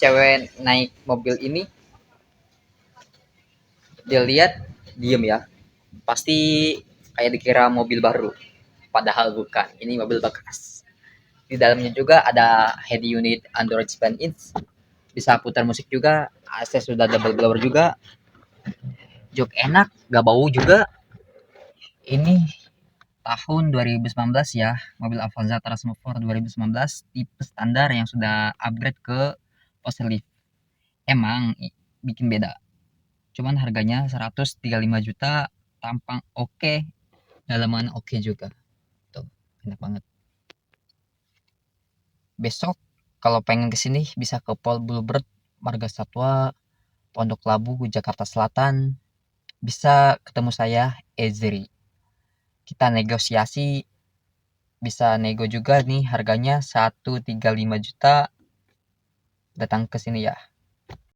cewek naik mobil ini, dia lihat diem ya, pasti kayak dikira mobil baru, padahal bukan, ini mobil bekas. Di dalamnya juga ada head unit Android 9 inch, bisa putar musik juga, AC sudah double blower juga, jok enak, gak bau juga. Ini tahun 2019 ya, mobil Avanza Transmover 2019 tipe standar yang sudah upgrade ke facelift. Emang bikin beda, cuman harganya 135 juta, tampang oke, dalaman oke juga. Tuh, enak banget. Besok kalau pengen kesini bisa ke Pol Bluebird, Marga Satwa, Pondok Labu, Jakarta Selatan. Bisa ketemu saya, Ezri. Kita negosiasi, bisa nego juga nih harganya 135 juta. Datang ke sini ya.